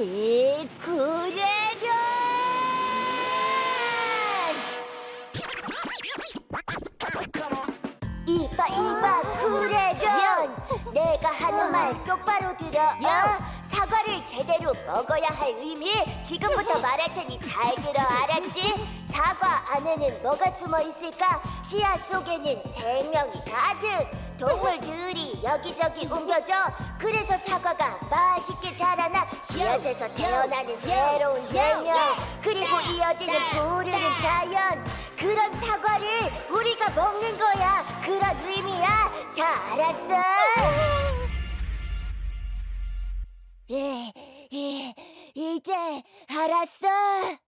구레련! 이봐 구레련! 내가 하는 말 똑바로 들어. 사과를 제대로 먹어야 할 의미 지금부터 말할 테니 잘 들어, 알았지? 사과 안에는 뭐가 숨어 있을까? 씨앗 속에는 생명이 가득. 동물들이 여기저기 옮겨져. 그래서 사과가 맛있게 자라나 씨앗에서 태어나는 새로운 생명, 그리고 이어지는 부르는 자연. 그런 사과를 우리가 먹는 거야. 그런 의미야. 자, 알았어? 이제 알았어.